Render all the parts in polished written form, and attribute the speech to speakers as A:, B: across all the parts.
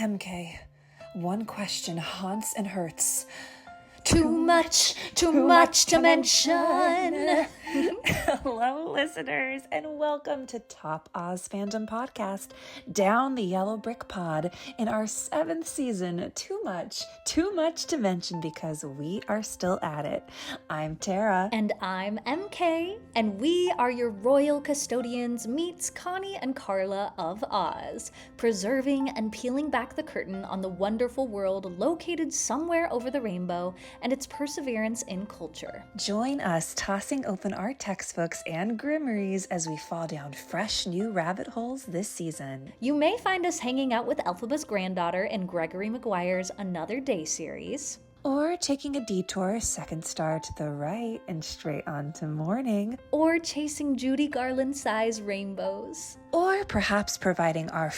A: EmKay, one question haunts and hurts.
B: Too much to mention.
A: Hello, listeners, and welcome to Top Oz Fandom Podcast, Down the Yellow Brick Pod, in our 7th season. Too much to mention because we are still at it. I'm Tara.
B: And I'm EmKay, and we are your royal custodians meets Connie and Carla of Oz, preserving and peeling back the curtain on the wonderful world located somewhere over the rainbow and its perseverance in culture.
A: Join us tossing open our textbooks and grimoires as we fall down fresh new rabbit holes this season.
B: You may find us hanging out with Elphaba's granddaughter in Gregory Maguire's Another Day series.
A: Or taking a detour, second star to the right and straight on to morning.
B: Or chasing Judy Garland-size rainbows.
A: Or perhaps providing our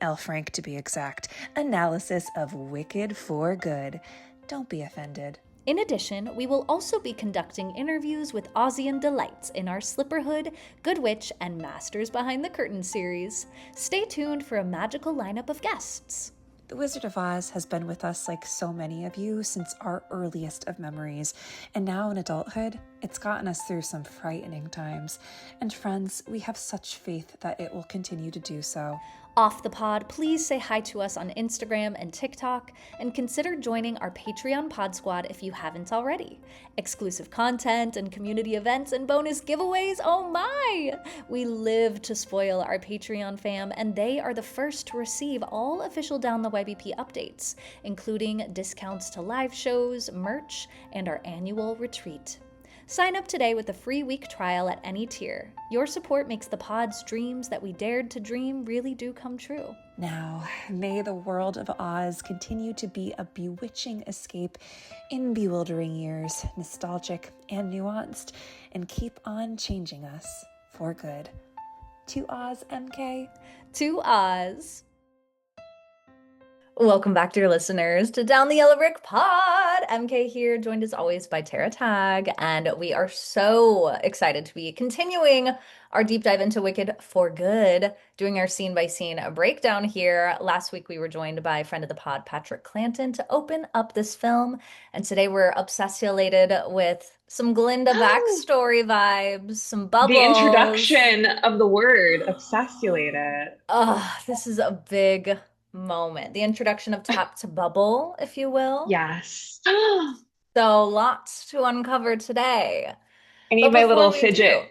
A: L. Frank to be exact, analysis of Wicked for Good. Don't be offended.
B: In addition, we will also be conducting interviews with Ozian delights in our Slipperhood, Good Witch, and Masters Behind the Curtain series. Stay tuned for a magical lineup of guests.
A: The Wizard of Oz has been with us like so many of you since our earliest of memories, and now in adulthood, it's gotten us through some frightening times. And friends, we have such faith that it will continue to do so.
B: Off the pod, please say hi to us on Instagram and TikTok, and consider joining our Patreon Pod Squad if you haven't already. Exclusive content and community events and bonus giveaways, oh my! We live to spoil our Patreon fam, and they are the first to receive all official Down the YBP updates, including discounts to live shows, merch, and our annual retreat. Sign up today with a free week trial at any tier. Your support makes the pod's dreams that we dared to dream really do come true.
A: Now, may the world of Oz continue to be a bewitching escape in bewildering years, nostalgic and nuanced, and keep on changing us for good. To Oz, EmKay.
B: To Oz. Welcome back, dear listeners, to Down the Yellow Brick Pod. EmKay here, joined as always by Tara Tag, and we are so excited to be continuing our deep dive into Wicked for Good, doing our scene-by-scene breakdown here. Last week, we were joined by friend of the pod, Patrick Clanton, to open up this film, and today we're obsessulated with some Glinda backstory vibes, some bubbles.
C: The introduction of the word, obsessulated.
B: Oh, this is a big moment. The introduction of Tap to Bubble, if you will.
C: Yes.
B: So lots to uncover today.
C: I need my little fidget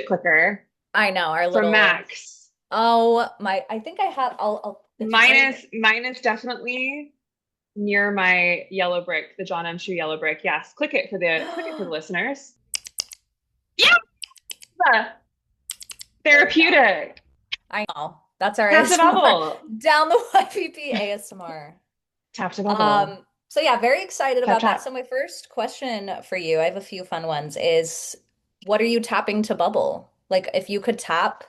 C: clicker.
B: I know, our little
C: from Max.
B: Oh my, I think I have
C: mine is definitely near my yellow brick, the John M. Chu yellow brick. Yes. Click it for the listeners. Yeah. Therapeutic.
B: I know. That's our
C: Tap to bubble.
B: Down the YPP ASMR.
C: Tap to bubble.
B: So yeah, very excited about that. So my first question for you, I have a few fun ones, is what are you tapping to bubble? Like if you could tap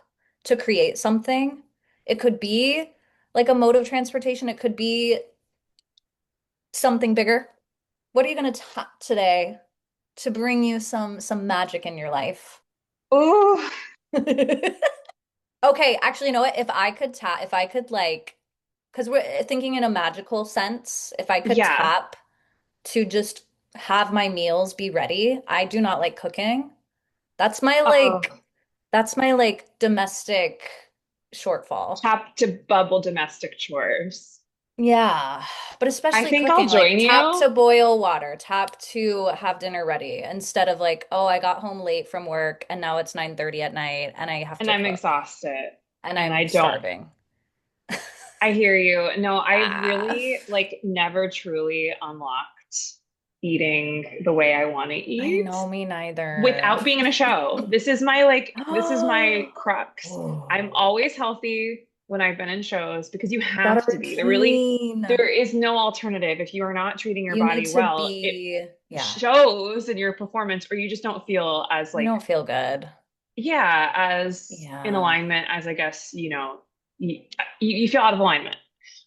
B: to create something, it could be like a mode of transportation. It could be something bigger. What are you going to tap today to bring you some magic in your life?
C: Ooh.
B: Okay, actually, you know what? If I could like, because we're thinking in a magical sense, if I could tap to just have my meals be ready. I do not like cooking. That's my domestic shortfall.
C: Tap to bubble domestic chores.
B: Yeah, but especially
C: I think
B: cooking,
C: I'll join you.
B: Tap to boil water, tap to have dinner ready, instead of like, oh, I got home late from work and now it's 9:30 at night and I have to
C: I'm
B: cook.
C: exhausted.
B: And I'm starving.
C: I hear you. No, I really never truly unlocked eating the way I want to eat.
B: I know, me neither.
C: Without being in a show. This is my crux. I'm always healthy when I've been in shows because you have to be. There is no alternative. If you are not treating your body well, it shows in your performance, or you just don't feel as
B: you don't feel good.
C: Yeah, as in alignment as I guess, you feel out of alignment.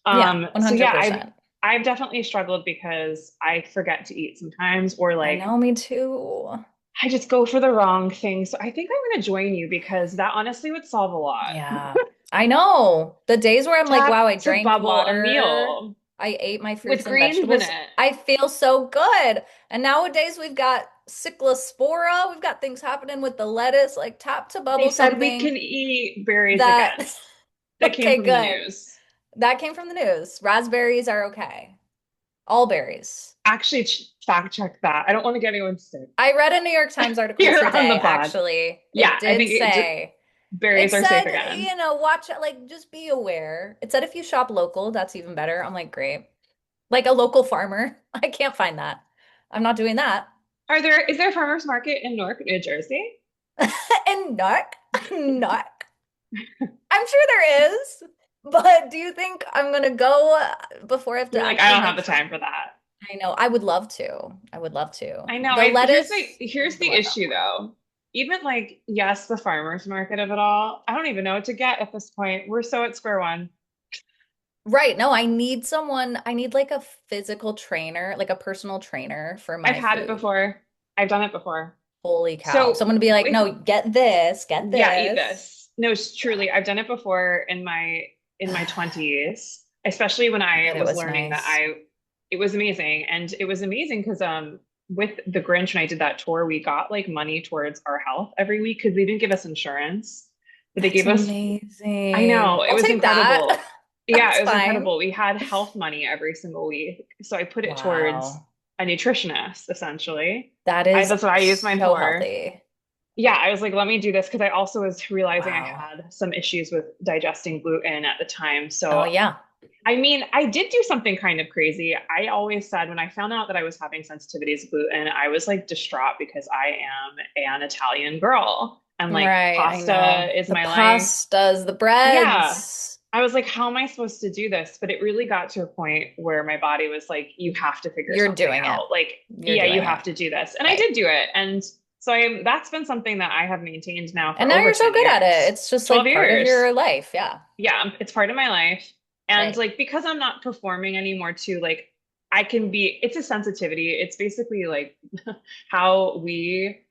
C: 100%. So yeah, I've definitely struggled because I forget to eat sometimes, or
B: I know, me too.
C: I just go for the wrong thing. So I think I'm going to join you because that honestly would solve a lot.
B: Yeah. I know. The days where I'm like, wow, I
C: Tap to
B: drank
C: bubble a
B: water,
C: meal
B: I ate my
C: with
B: fruits and
C: greens in
B: vegetables,
C: it.
B: I feel so good. And nowadays we've got cyclospora, we've got things happening with the lettuce, like tap to
C: They
B: bubble
C: said we
B: something
C: can eat berries
B: that,
C: again. That came
B: okay,
C: from the
B: good.
C: news.
B: That came from the news. Raspberries are okay. All berries.
C: Actually, fact check that. I don't want to get anyone sick
B: I read a New York Times article
C: here on the
B: today,
C: pod.
B: actually.
C: Yeah,
B: It
C: I
B: did
C: think
B: say, it
C: berries are safe
B: said,
C: again.
B: watch it, like, just be aware. It said if you shop local, that's even better. I'm like, great. Like a local farmer. I can't find that. I'm not doing that.
C: Is there a farmer's market in Newark, New Jersey?
B: And Narc, Narc. I'm sure there is, but do you think I'm gonna go before I have to
C: You're like, I
B: actually
C: don't have
B: make
C: the
B: sure?
C: time for that.
B: I know. I would love to. I would love to.
C: I know.
B: The lettuce
C: Here's
B: is the
C: the
B: workout
C: issue
B: for me.
C: though. Even like, yes, the farmer's market of it all. I don't even know what to get at this point. We're so at square one.
B: Right. No, I need someone, I need like a physical trainer, like a personal trainer for
C: I've
B: my
C: had it
B: food.
C: before. I've done it before.
B: Holy cow.
C: So
B: Someone to be like,
C: with
B: no, get
C: yeah, eat
B: this.
C: this. No,
B: Yeah,
C: truly, I've done it before in my 20s, especially when
B: I
C: I
B: bet it
C: was
B: was
C: learning that
B: nice.
C: I it was amazing. And it was amazing because with the Grinch when I did that tour, we got like money towards our health every week because they didn't give us insurance, but they
B: That's
C: gave us I
B: amazing.
C: know, it
B: I'll
C: was
B: take that.
C: incredible. Yeah,
B: That's
C: it was
B: fine.
C: incredible. We had health money every single week. So I put it towards
B: Wow.
C: a nutritionist essentially.
B: That is
C: That's what I used mine
B: so
C: for.
B: healthy.
C: Yeah, I was like, let me do this because I also was realizing I
B: Wow.
C: had some issues with digesting gluten at the time.
B: Oh
C: So,
B: yeah.
C: I mean, I did do something kind of crazy. I always said when I found out that I was having sensitivities to gluten, I was like distraught because I am an Italian girl and like
B: Right, I know.
C: pasta is
B: The
C: my life.
B: pastas, the
C: Yeah.
B: breads.
C: I was like, how am I supposed to do this? But it really got to a point where my body was like, you have to figure
B: You're
C: something
B: doing it.
C: out. Like,
B: You're
C: yeah, you
B: doing it.
C: have to do this. And I
B: Right.
C: did do it. And so that's been something that I have maintained now
B: And
C: for
B: now
C: over
B: you're so
C: 10
B: good at it.
C: years,
B: It's just
C: 12
B: like part of
C: years.
B: your life. Yeah.
C: Yeah, it's part of my life. And
B: Right.
C: like, because I'm not performing anymore too, like I can be, it's a sensitivity. It's basically like how we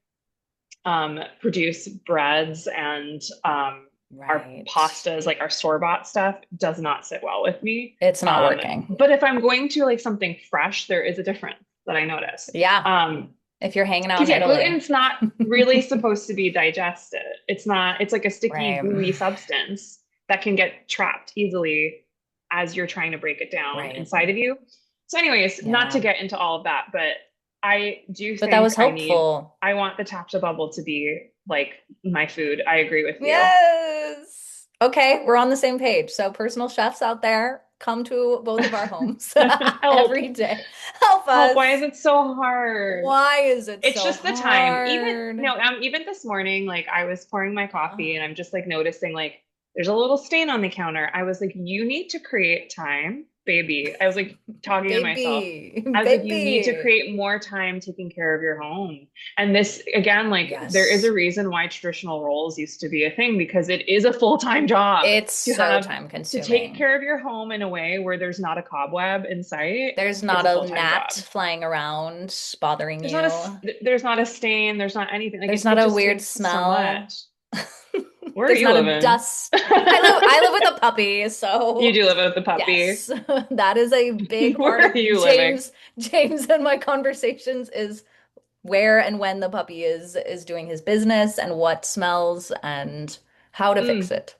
C: produce breads and our
B: Right.
C: pastas, like our store-bought stuff, does not sit well with me.
B: It's not working.
C: But if I'm going to like something fresh, there is a difference that I notice.
B: Yeah. If you're hanging out
C: Because
B: in
C: yeah,
B: Italy.
C: gluten's not really supposed to be digested. It's not, it's like a sticky,
B: Right.
C: gooey substance that can get trapped easily as you're trying to break it down
B: Right.
C: inside of you. So, anyways, not to
B: Yeah.
C: get into all of that, but I do
B: But that
C: think
B: was helpful.
C: I want the tap to bubble to be like my food. I agree with you.
B: Yes. Okay, we're on the same page. So personal chefs out there, come to both of our homes
C: Help.
B: every day. Help
C: Help. Why is
B: us.
C: it so hard?
B: Why is it
C: It's
B: so
C: just the time.
B: hard?
C: Even this morning, like I was pouring my coffee
B: Oh,
C: and I'm just like noticing like there's a little stain on the counter. I was like, you need to create time, baby. I was like talking to myself.
B: baby,
C: I was like, you need to
B: baby.
C: create more time taking care of your home. And this again, like there is a
B: Yes.
C: reason why traditional roles used to be a thing because it is a full-time job
B: It's
C: to
B: so
C: have
B: time
C: to take
B: consuming.
C: care of your home in a way where there's not a cobweb in sight.
B: There's
C: It's
B: not
C: a
B: a
C: full-time
B: gnat
C: job.
B: flying around bothering you.
C: There's not a stain, there's not anything. Like
B: There's not
C: it
B: a
C: just
B: weird
C: takes so
B: smell.
C: much. Where are
B: There's
C: you
B: not a
C: living?
B: dust. I live with a puppy,
C: You
B: so
C: do live with the puppy.
B: yes. That is a big
C: Where
B: part
C: are
B: of
C: you living?
B: James and my conversations is where and when the puppy is doing his business and what smells and how to fix
C: Mm,
B: it.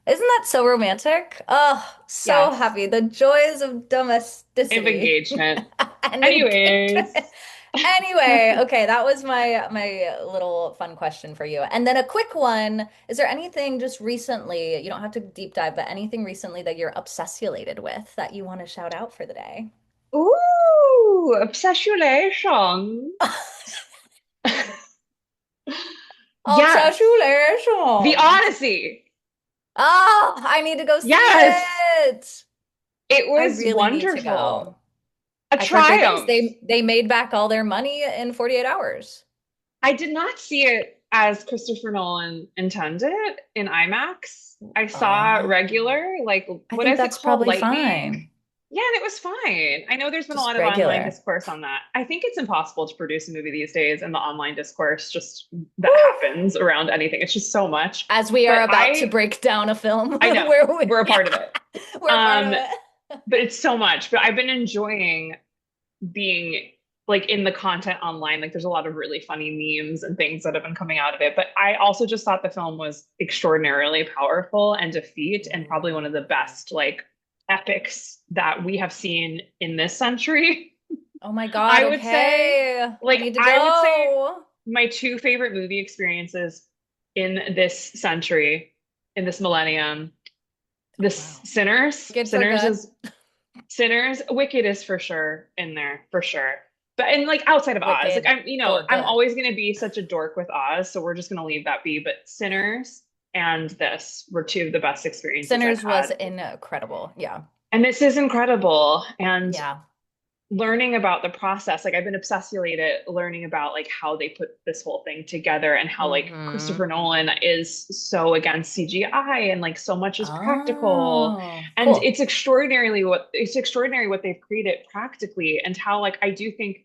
B: Isn't that so romantic? Oh, so
C: yes.
B: happy. The joys of
C: Of
B: domesticity
C: engagement.
B: and engagement.
C: Anyways.
B: Anyway, okay, that was my little fun question for you. And then a quick one. Is there anything just recently, you don't have to deep dive, but anything recently that you're obsessulated with that you want to shout out for the day?
C: Ooh, obsessionation. Yes. The
B: Obsession.
C: Odyssey.
B: Oh, I need to go see
C: Yes.
B: it.
C: It
B: I
C: was
B: really need to go.
C: wonderful. A
B: I've heard good things.
C: triumph.
B: They made back all their money in 48 hours.
C: I did not see it as Christopher Nolan intended in IMAX. I saw
B: Oh,
C: regular, like
B: I
C: what
B: think
C: is it
B: that's
C: called?
B: probably
C: Lightning?
B: fine.
C: Yeah, and it was fine. I know there's been a
B: Just
C: lot of online
B: regular.
C: discourse on that. I think it's impossible to produce a movie these days, and the online discourse just that
B: Whew.
C: happens around anything. It's just so much.
B: As we are
C: But
B: about to break down a film
C: I know
B: where
C: we're a
B: yeah,
C: part of it.
B: we're a part of
C: Um,
B: it.
C: but it's so much. But I've been enjoying being like in the content online. Like there's a lot of really funny memes and things that have been coming out of it. But I also just thought the film was extraordinarily powerful and a feat, and probably one of the best like epics that we have seen in this century.
B: Oh my God,
C: I would say,
B: okay. I
C: like,
B: need to
C: I would say
B: go.
C: my two favorite movie experiences in this century, in this millennium,
B: Oh
C: this
B: wow.
C: Sinners.
B: Good for
C: Sinners
B: good.
C: is Sinners. Wicked is for sure in there, for sure. But and like outside of Oz, like
B: Wicked for
C: I'm
B: good.
C: always gonna be such a dork with Oz, so we're just gonna leave that be. But Sinners and this were two of the best experiences I've
B: Sinners was
C: had.
B: incredible. Yeah.
C: And this is incredible. And
B: Yeah.
C: learning about the process, like I've been obsessulated learning about like how they put this whole thing together and how like
B: Mm-hmm.
C: Christopher Nolan is so against CGI and like so much is practical.
B: Oh,
C: And
B: cool.
C: it's extraordinary what they've created practically and how like I do think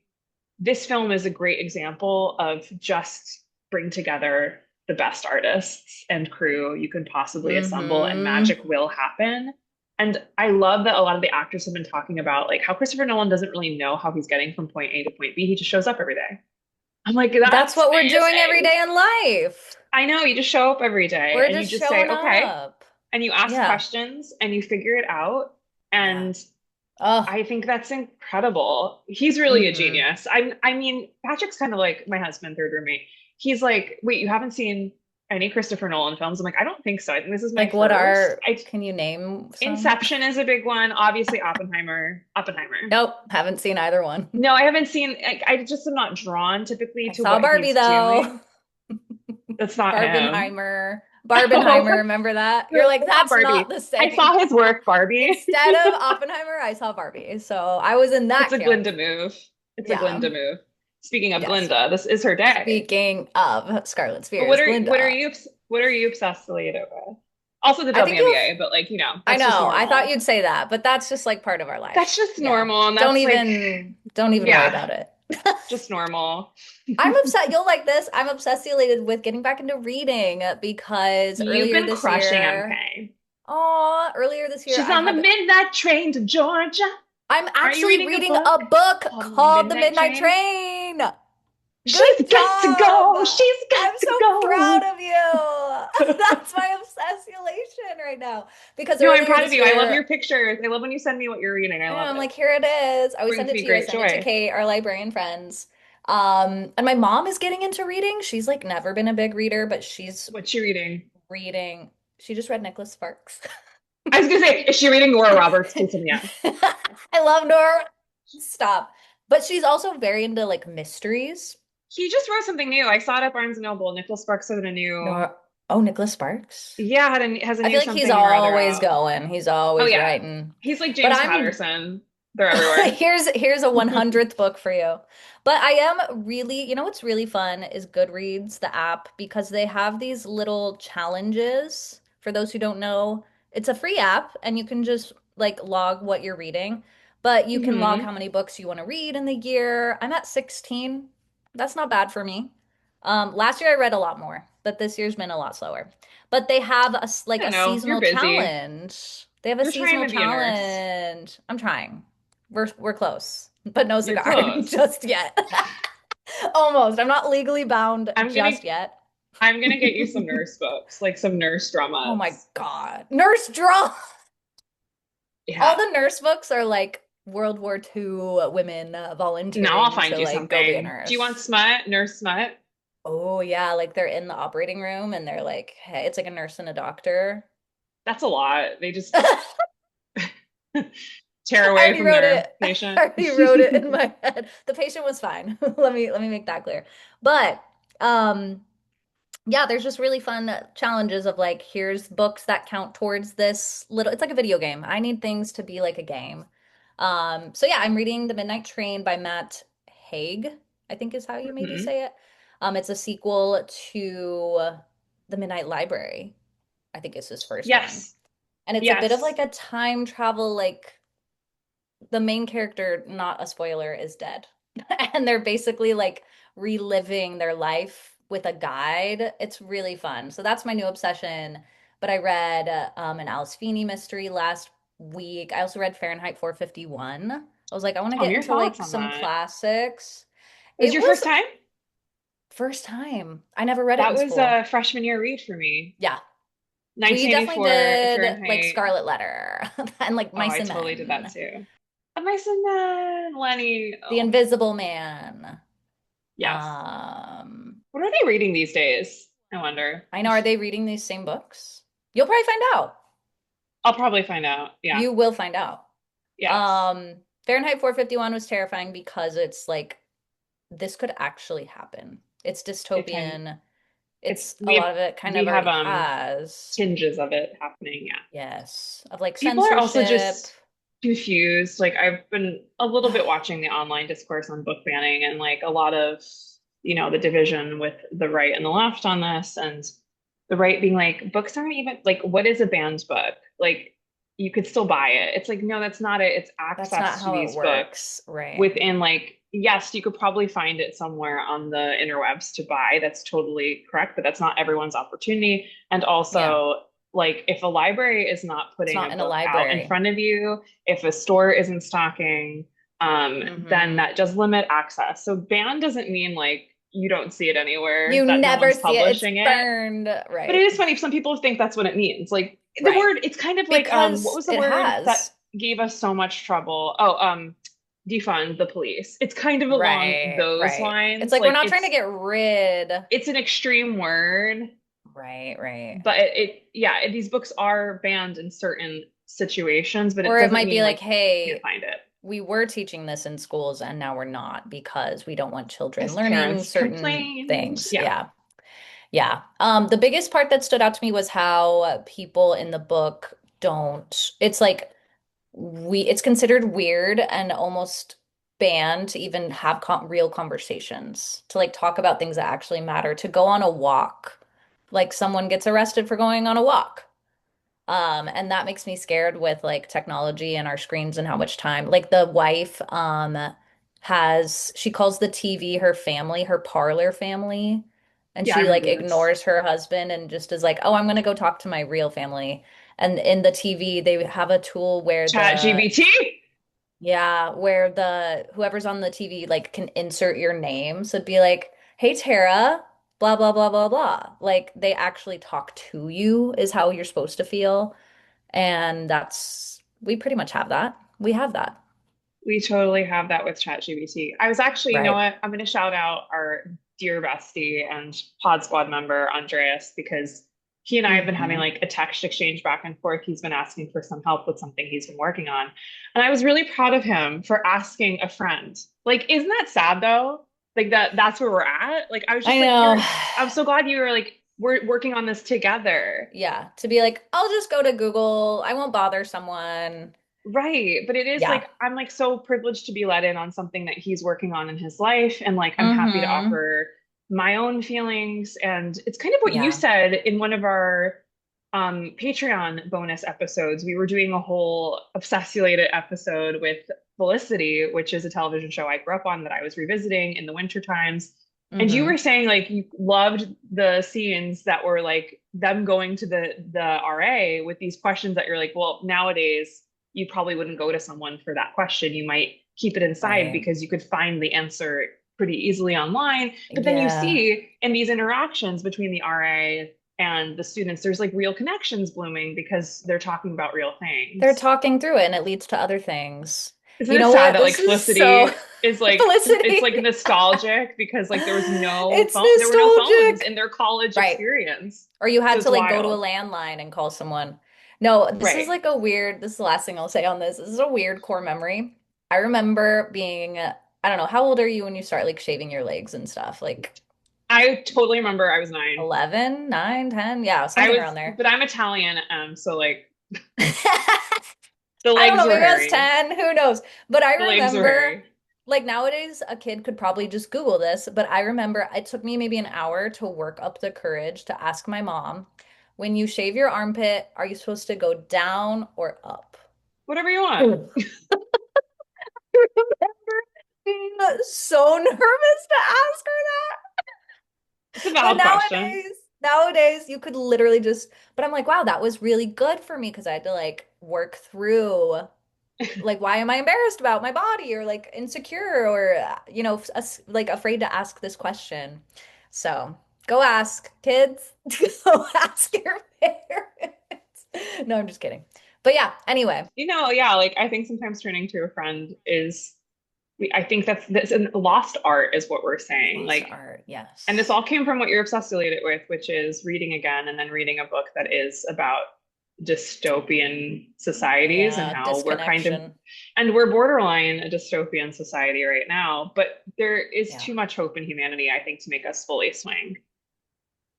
C: this film is a great example of just bring together the best artists and crew you can possibly assemble and
B: Mm-hmm.
C: magic will happen. And I love that a lot of the actors have been talking about like how Christopher Nolan doesn't really know how he's getting from point A to point B. He just shows up every day. I'm like,
B: That's
C: that's
B: what we're doing every
C: amazing.
B: day in life.
C: I know you just show up every day
B: We're
C: and you
B: just
C: just say,
B: showing
C: okay,
B: up.
C: and you ask
B: Yeah.
C: questions and you figure it out.
B: Yeah.
C: And
B: Oh.
C: I think that's incredible. He's really a
B: Mm-hmm.
C: genius. I mean, Patrick's kind of like my husband, third roommate. He's like, wait, you haven't seen any Christopher Nolan films? I'm like, I don't think so. I think this is my
B: Like what
C: first.
B: are, can you name some?
C: Inception is a big one. Obviously, Oppenheimer. Oppenheimer.
B: Nope, haven't seen either one.
C: No, I haven't seen. I just am not drawn typically
B: I
C: to
B: saw
C: what
B: Barbie
C: he's
B: though.
C: doing. That's not him.
B: Barbenheimer.
C: Oh,
B: Barbenheimer, remember that?
C: I
B: You're like,
C: saw
B: that's not
C: Barbie.
B: the
C: I
B: same.
C: saw his work, Barbie.
B: Instead of Oppenheimer, I saw Barbie. So I was in
C: It's
B: that
C: a
B: camp.
C: Glinda move. It's a
B: Yeah.
C: Glinda move. Speaking of
B: Yes.
C: Glinda, this is her day.
B: Speaking of Scarlet
C: But
B: Spears, Glinda.
C: what are you obsessed with? Also the
B: I think you'll,
C: WNBA, but like, you know,
B: I
C: that's just
B: know, I thought
C: normal.
B: you'd say that, but that's just like part of our
C: That's
B: life.
C: just
B: Yeah.
C: normal. And
B: Don't
C: that's like,
B: even, don't even worry
C: yeah,
B: about it.
C: just normal.
B: I'm upset. You'll like this. I'm obsessed with getting back into reading because
C: You've
B: earlier
C: been
B: this
C: crushing
B: year,
C: EmKay.
B: earlier this year,
C: She's
B: I
C: on the
B: had
C: midnight train to Georgia.
B: I'm
C: Are you
B: actually
C: reading a
B: reading
C: book
B: a book
C: called The
B: called The
C: Midnight
B: Midnight
C: Train?
B: Train.
C: She's
B: Good
C: got to go.
B: job.
C: She's got
B: I'm
C: to
B: so proud
C: go.
B: of you. That's my obsession right now. Because
C: No, I'm
B: earlier
C: proud of
B: this
C: you. I love
B: year,
C: your pictures. I love when you send me what you're reading. I
B: I know,
C: love
B: I'm
C: it.
B: like, here it is. I always
C: Brings
B: send it
C: me
B: to you. I
C: great
B: send it to
C: joy.
B: Kate, our librarian friends. And my mom is getting into reading. She's like never been a big reader, but she's
C: What's she reading?
B: reading. She just read Nicholas Sparks.
C: I was gonna say, is she reading Nora Roberts? Please tell me yes.
B: I love Nora. Stop. But she's also very into like mysteries.
C: He just wrote something new. I saw it at Barnes and Noble. Nicholas Sparks had a new,
B: Nora, oh, Nicholas Sparks.
C: yeah, has a
B: I feel
C: new
B: like he's
C: something or other
B: always
C: out.
B: going. He's
C: Oh
B: always
C: yeah,
B: writing.
C: he's like
B: But
C: James
B: I'm
C: Patterson. They're everywhere.
B: here's a 100th book for you. But I am really, you know what's really fun is Goodreads, the app, because they have these little challenges. For those who don't know, it's a free app and you can just like log what you're reading, but you can log
C: Hmm.
B: how many books you want to read in the year. I'm at 16. That's not bad for me. Last year I read a lot more, but this year's been a lot slower. But they have
C: I
B: like
C: don't
B: a
C: know. You're
B: seasonal
C: busy.
B: challenge. They have a
C: You're trying
B: seasonal
C: to be a nurse.
B: challenge. I'm trying. We're close, but no
C: You're
B: cigar
C: close.
B: just yet. Almost. I'm not legally bound
C: I'm gonna
B: just yet.
C: I'm gonna get you some nurse books, like some nurse
B: Oh my
C: dramas.
B: God. Nurse draw. All
C: Yeah.
B: the nurse books are like World War II women
C: Now I'll
B: volunteering
C: find
B: to
C: you
B: like go be a
C: something. Do you want
B: nurse.
C: smut? Nurse smut?
B: Oh yeah, like they're in the operating room and they're like, hey, it's like a nurse and a doctor.
C: That's a lot. They just
B: I
C: tear away
B: already
C: from
B: wrote
C: their
B: it. I
C: patient.
B: already wrote it in my head. The patient was fine. Let me make that clear. But um yeah, there's just really fun challenges of like, here's books that count towards this little, it's like a video game. I need things to be like a game. So yeah, I'm reading The Midnight Train by Matt Haig, I think is how you maybe
C: Mhm.
B: say it. It's a sequel to The Midnight Library, I think is his first one.
C: Yes.
B: And it's a bit of
C: Yes.
B: like a time travel, like the main character, not a spoiler, is dead. And they're basically like reliving their life with a guide. It's really fun. So that's my new obsession. But I read an Alice Feeney mystery last week. I also read Fahrenheit 451. I was like, I want to
C: Tell me
B: get
C: your
B: into
C: thoughts
B: like
C: on
B: some
C: that.
B: classics.
C: It was
B: It
C: your
B: was
C: first time?
B: first time. I never read it
C: That
B: in
C: was
B: school.
C: a freshman year read for me.
B: Yeah, we definitely
C: 1984
B: did like
C: Fahrenheit.
B: Scarlet Letter and like
C: Oh,
B: Mice
C: I
B: and
C: totally did that
B: Men,
C: too. A Mice and Men, Lenny.
B: The
C: Oh,
B: Invisible Man.
C: yes.
B: Um,
C: What are they reading these days? I wonder.
B: I know, are they reading these same books? You'll probably find out.
C: I'll probably find out. Yeah.
B: You will find out.
C: Yes.
B: Fahrenheit 451 was terrifying because it's like this could actually happen. It's
C: It can.
B: dystopian.
C: It's
B: It's a lot of it kind
C: we
B: of
C: have
B: already has.
C: tinges of it happening. Yeah.
B: Yes, of like
C: People are also
B: censorship.
C: just confused. Like I've been a little bit watching the online discourse on book banning and like a lot of, the division with the right and the left on this and the right being like, books aren't even like, what is a banned book? Like you could still buy it. It's like, no, that's not it. It's
B: That's not
C: access to
B: how it
C: these books
B: works, right?
C: within like, yes, you could probably find it somewhere on the interwebs to buy. That's totally correct, but that's not everyone's opportunity. And
B: Yeah,
C: also like if a library is not
B: it's
C: putting a
B: not in a
C: book out in
B: library.
C: front of you, if a store isn't stocking, then
B: Hmm.
C: that does limit access. So ban doesn't mean like you don't see it anywhere,
B: You
C: that no
B: never
C: one's
B: see it. It's
C: publishing it.
B: burned,
C: But it
B: right?
C: is funny, some people think that's what it means. Like the
B: Right.
C: word, it's kind of like what
B: Because
C: was the
B: it
C: word that
B: has.
C: gave us so much trouble? Oh, defund the police. It's kind of along
B: Right,
C: those
B: right. It's
C: lines.
B: like we're
C: Like
B: not trying to get rid.
C: it's an extreme word,
B: Right, right.
C: but yeah, these books are banned in certain situations, but it
B: Or it
C: doesn't
B: might be
C: mean
B: like,
C: like you can't
B: hey,
C: find it.
B: we were teaching this in schools and now we're not because we don't want children
C: Because
B: learning
C: parents
B: certain
C: complained.
B: things.
C: Yeah.
B: Yeah. Yeah. The biggest part that stood out to me was how people in the book don't, it's like it's considered weird and almost banned to even have real conversations, to like talk about things that actually matter, to go on a walk. Like someone gets arrested for going on a walk. And that makes me scared with like technology and our screens and how much time. Like the wife she calls the TV her family, her parlor family, and
C: Yeah, I
B: she like
C: remember this.
B: ignores her husband and just is like, "Oh, I'm gonna go talk to my real family." And in the TV, they have a tool where
C: Chat GBT.
B: where the whoever's on the TV like can insert your name. So it'd be like, "Hey Tara, blah blah blah blah blah." Like they actually talk to you is how you're supposed to feel. And we pretty much have that. We have that.
C: We totally have that with ChatGPT. I was actually, you know
B: Right.
C: what? I'm going to shout out our dear bestie and Pod Squad member, Andreas, because he and I have been having
B: Hmm.
C: like a text exchange back and forth. He's been asking for some help with something he's been working on. And I was really proud of him for asking a friend. Like, isn't that sad though? Like that's where we're at. Like, I was
B: I
C: just like,
B: know.
C: I'm so glad you were like, we're working on this together.
B: Yeah. To be like, I'll just go to Google. I won't bother someone.
C: Right. But it is
B: Yeah.
C: like, I'm like so privileged to be let in on something that he's working on in his life. And like, I'm happy to
B: Hmm.
C: offer my own feelings. And it's kind of what you
B: Yeah.
C: said in one of our Patreon bonus episodes. We were doing a whole obsessulated episode with Felicity, which is a television show I grew up on that I was revisiting in the winter times. And you were
B: Hmm.
C: saying like you loved the scenes that were like them going to the RA with these questions that you're like, well, nowadays you probably wouldn't go to someone for that question. You might keep it inside
B: Right.
C: because you could find the answer pretty easily online. But then you
B: Yeah.
C: see in these interactions between the RA and the students, there's like real connections blooming because they're talking about real
B: They're
C: things.
B: talking through it and it leads to other things.
C: Isn't
B: You
C: it
B: know
C: sad
B: what?
C: that like
B: This is so
C: Felicity is like it's like
B: Felicity.
C: nostalgic because like
B: It's
C: there were no phones
B: nostalgic.
C: in their college
B: Right.
C: experience.
B: Or you
C: So
B: had
C: it's
B: to like go to a
C: wild.
B: landline and call someone. No,
C: Right.
B: this is the last thing I'll say on this. This is a weird core memory. I remember being, I don't know, how old are you when you start like shaving your legs and stuff? Like
C: I totally remember I was 9.
B: 11, 9, 10? Yeah, something around there.
C: But I'm Italian, so like the
B: I don't
C: legs
B: know,
C: were
B: maybe I was
C: hairy.
B: 10, who knows? But I
C: The legs were
B: remember,
C: hairy.
B: like nowadays, a kid could probably just Google this, but I remember it took me maybe an hour to work up the courage to ask my mom, when you shave your armpit, are you supposed to go down or up?
C: Whatever you want.
B: Mm. remember being so nervous to ask her that.
C: It's a
B: But
C: valid question.
B: nowadays you could literally just, but I'm like, wow, that was really good for me because I had to like work through like why am I embarrassed about my body or like insecure or like afraid to ask this question. So go ask kids. Go ask your parents. No, I'm just kidding. But yeah, anyway.
C: Yeah, like I think sometimes turning to a friend is, I think that's a lost art is what we're saying.
B: Lost
C: Like,
B: art,
C: and this
B: yes.
C: all came from what you're obsessed with, which is reading again and then reading a book that is about dystopian societies and
B: Yeah,
C: how
B: disconnection.
C: and we're borderline a dystopian society right now, but there is
B: Yeah,
C: too much hope in humanity, I think, to make us fully swing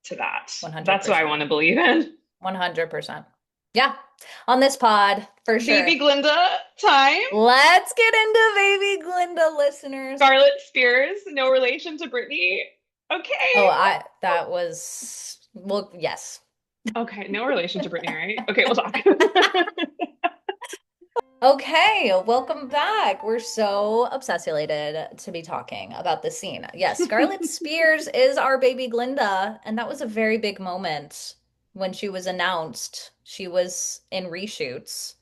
C: to that. That's what I
B: 100%.
C: want to believe in.
B: 100%. Yeah, on this pod, for
C: Baby
B: sure.
C: Glinda time.
B: Let's get into Baby Glinda, listeners.
C: Scarlet Spears, no relation to Britney.
B: Oh,
C: Okay.
B: that was, well, yes.
C: Okay, no relation to Britney, right? Okay, we'll talk.
B: Okay, welcome back. We're so obsessulated to be talking about this scene. Yes, Scarlet Spears is our baby Glinda, and that was a very big moment when she was announced. She was in reshoots,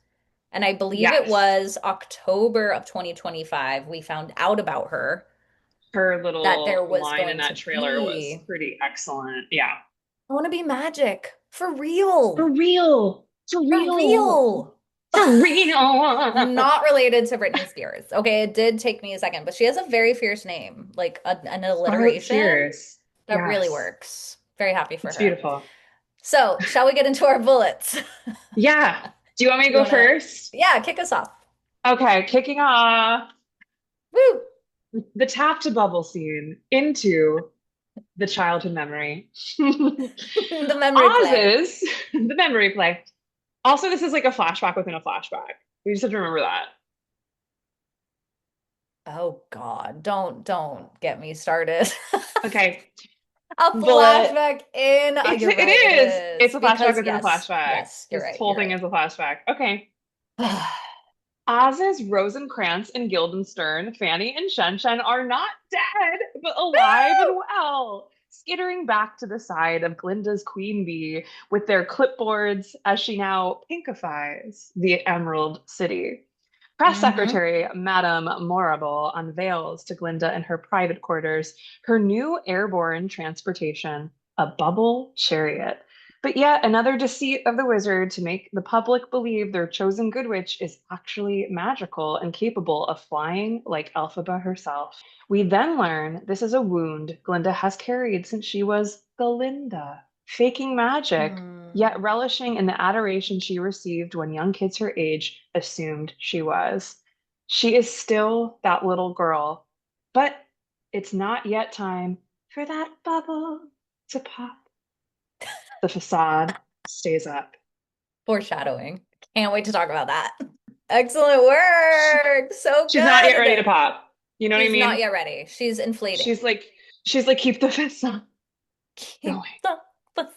B: and I believe it
C: Yes.
B: was October of 2025 we found out about her
C: Her
B: that there
C: little
B: was
C: line in
B: going to
C: that trailer was
B: be
C: pretty excellent. Yeah.
B: I want to be magic for
C: For
B: real.
C: real. For
B: For
C: real.
B: real.
C: For real.
B: Not related to Britney Spears. Okay, it did take me a second, but she has a very fierce name, like an
C: Scarlet
B: alliteration
C: Spears.
B: that really
C: Yes.
B: works. Very happy for
C: It's
B: her.
C: beautiful.
B: So, shall we get into our bullets?
C: Yeah. Do you want me to
B: You
C: go
B: want to,
C: first?
B: yeah, kick us off.
C: Okay, kicking off
B: Woo!
C: the tap to bubble scene into the childhood memory.
B: The memory play.
C: Oz's the memory play. Also, this is like a flashback within a flashback. We just have to remember that.
B: Oh God, don't get me started.
C: Okay.
B: A
C: Bullet.
B: flashback in.
C: It's
B: You're
C: it
B: right, it
C: is. It's
B: is.
C: a flashback
B: Because
C: within a
B: yes,
C: flashback.
B: yes, you're
C: This
B: right,
C: whole
B: you're
C: thing
B: right.
C: is a flashback. Okay. Oz's Rosencrantz and Guildenstern, Fanny and Shen Shen are not dead, but alive and well, skittering back to the side of Glinda's queen bee with their clipboards as she now pinkifies the Emerald City. Press
B: Mm-hmm.
C: Secretary Madame Morrible unveils to Glinda in her private quarters her new airborne transportation, a bubble chariot. But yet another deceit of the wizard to make the public believe their chosen good witch is actually magical and capable of flying like Elphaba herself. We then learn this is a wound Glinda has carried since she was Galinda, faking magic, yet
B: Hmm.
C: relishing in the adoration she received when young kids her age assumed she was. She is still that little girl, but it's not yet time for that bubble to pop. The facade stays up.
B: Foreshadowing. Can't wait to talk about that. Excellent work. So
C: She's not yet ready to
B: good.
C: pop. You know what I
B: She's not
C: mean?
B: yet ready. She's inflating.
C: She's like, she's like, keep the facade going.
B: Keep the facade.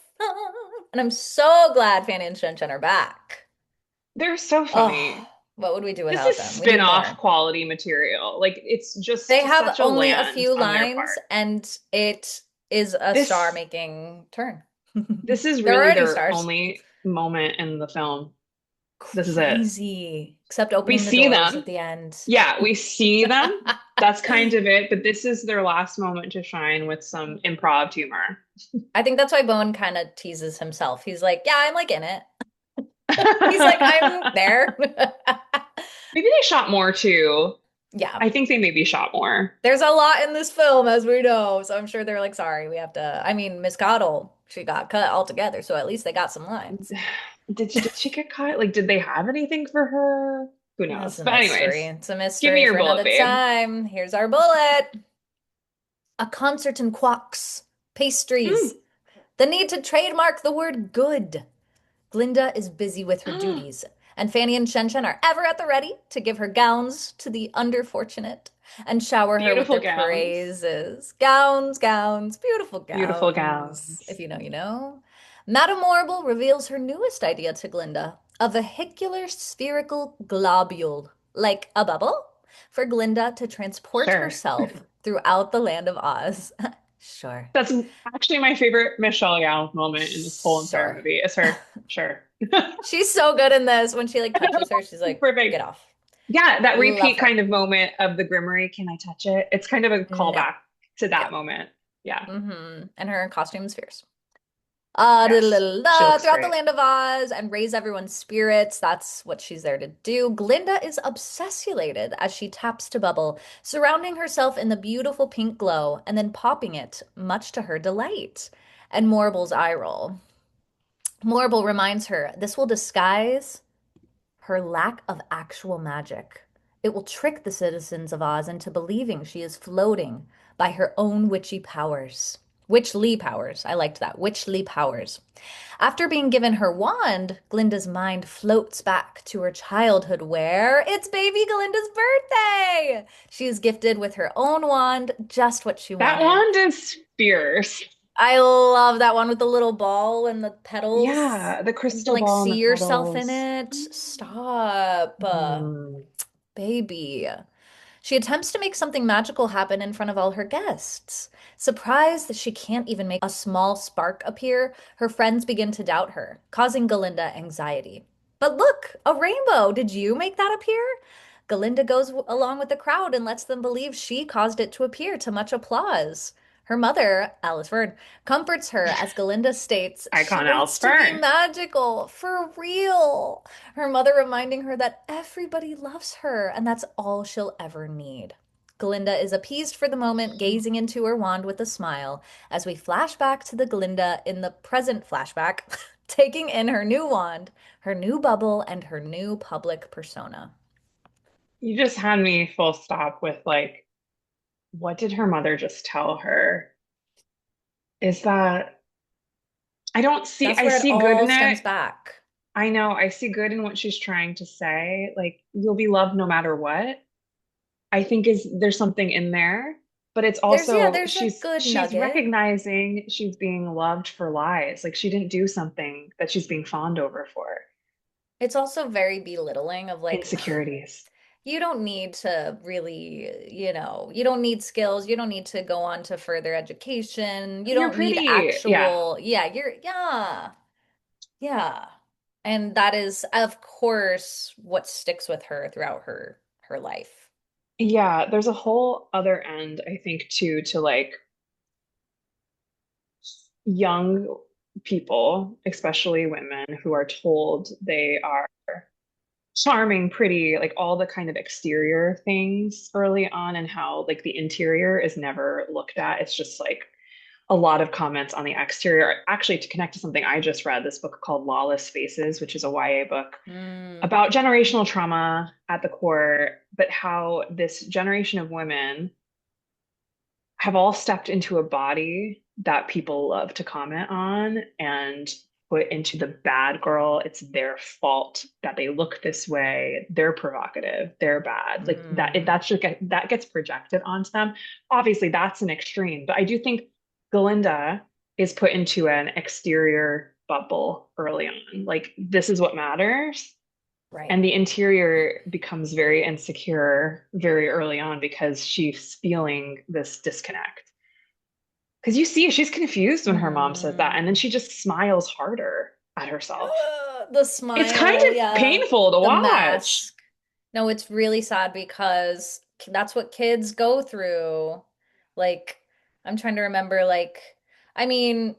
B: And I'm so glad Fanny and Shen Shen are back.
C: They're so
B: Oh,
C: funny.
B: what would we do
C: This
B: without
C: is
B: them? We need
C: spin-off
B: more.
C: quality material. Like it's
B: They
C: just
B: have
C: such a
B: only a
C: land
B: few
C: on their
B: lines,
C: part.
B: and it is a
C: This
B: star-making turn.
C: this is
B: They're
C: really
B: already
C: their
B: stars.
C: only moment in the film. This is it.
B: Crazy. Except
C: We
B: opening the
C: see
B: doors
C: them.
B: at the end.
C: Yeah, we see them. That's kind of it. But this is their last moment to shine with some improv humor.
B: I think that's why Bowen kind of teases himself. He's like, yeah, I'm like in it. He's like, I'm there.
C: Maybe they shot more too.
B: Yeah.
C: I think they maybe shot more.
B: There's a lot in this film, as we know. So I'm sure they're like, sorry, we have to. I mean, Miss Coddle, she got cut altogether. So at least they got some lines.
C: Did she get caught? Like, did they have anything for her? Who
B: That's
C: knows?
B: a
C: But
B: mystery.
C: anyways,
B: It's a
C: give me
B: mystery
C: your
B: for
C: bullet,
B: another
C: babe.
B: time. Here's our bullet. A concert in quacks, pastries,
C: Mm.
B: the need to trademark the word good. Glinda is busy with her duties, and Fanny and Shen Shen are ever at the ready to give her gowns to the underfortunate and shower her with
C: Beautiful
B: their
C: gowns.
B: praises. Gowns, gowns, beautiful
C: Beautiful
B: gowns. If
C: gowns.
B: you know, you know. Madame Morrible reveals her newest idea to Glinda, a vehicular spherical globule, like a bubble, for Glinda to transport
C: Sure.
B: herself throughout the land of Oz. Sure.
C: That's actually my favorite Michelle Yeoh moment in this whole entire
B: Sure.
C: movie is her. Sure.
B: She's so good in this. When she like touches her, she's like,
C: Perfect.
B: get off.
C: Yeah, that
B: Love
C: repeat
B: her.
C: kind of moment of the Grimoire, can I touch it? It's kind of a
B: No.
C: callback to that
B: Yeah.
C: moment. Yeah.
B: And her costume is fierce.
C: Yes. She looks
B: Throughout the
C: great.
B: land of Oz and raise everyone's spirits. That's what she's there to do. Glinda is obsessulated as she taps to Bubble, surrounding herself in the beautiful pink glow and then popping it, much to her delight. And Morble's eye roll. Morble reminds her this will disguise her lack of actual magic. It will trick the citizens of Oz into believing she is floating by her own witchy powers. Witchly powers. I liked that. Witchly powers. After being given her wand, Glinda's mind floats back to her childhood where it's baby Glinda's birthday. She is gifted with her own wand, just what she
C: That
B: wanted.
C: wand is fierce.
B: I love that one with the little ball and the petals.
C: Yeah, the
B: You can
C: crystal
B: like
C: ball and
B: see
C: the
B: yourself in
C: petals.
B: it. Stop,
C: Mm.
B: baby. She attempts to make something magical happen in front of all her guests. Surprised that she can't even make a small spark appear, her friends begin to doubt her, causing Galinda anxiety. But look, a rainbow! Did you make that appear? Galinda goes along with the crowd and lets them believe she caused it to appear to much applause. Her mother, Alice Verne, comforts her as Galinda states she
C: Icon
B: wants
C: Alice
B: to be
C: Fern.
B: magical, for real. Her mother reminding her that everybody loves her and that's all she'll ever need. Glinda is appeased for the moment, gazing into her wand with a smile, as we flash back to the Glinda in the present flashback, taking in her new wand, her new bubble, and her new public persona.
C: You just had me full stop with like, what did her mother just tell her? Is that
B: That's
C: I
B: where it
C: see good
B: all
C: in it.
B: stems back.
C: I know I see good in what she's trying to say. Like, you'll be loved no matter what. I think is there's something in there, but it's also
B: There's a good
C: she's
B: nugget.
C: recognizing she's being loved for lies. Like she didn't do something that she's being fawned over for.
B: It's also very belittling of like,
C: Insecurities.
B: you don't need to really, you don't need skills. You don't need to go on to further education. You
C: You're
B: don't need
C: pretty. Yeah.
B: actual, yeah. And that is, of course, what sticks with her throughout her life.
C: Yeah, there's a whole other end, I think, too, to like young people, especially women, who are told they are charming, pretty, like all the kind of exterior things early on, and how like the interior is never looked at. It's just like a lot of comments on the exterior. Actually, to connect to something I just read, this book called Lawless Faces, which is a YA book
B: Mm,
C: about generational trauma at the core, but how this generation of women have all stepped into a body that people love to comment on and put into the bad girl. It's their fault that they look this way. They're provocative. They're bad. Like that.
B: mm,
C: That's just that gets projected onto them. Obviously, that's an extreme, but I do think Galinda is put into an exterior bubble early on. Like this is what matters,
B: right.
C: and the interior becomes very insecure very early on because she's feeling this disconnect. Because you see, she's confused when her mom says that, and then
B: Hmm.
C: she just smiles harder at herself.
B: The
C: It's kind
B: smile,
C: of
B: yeah.
C: painful to
B: The
C: watch.
B: mask. No, it's really sad because that's what kids go through. Like, I'm trying to remember, like, I mean,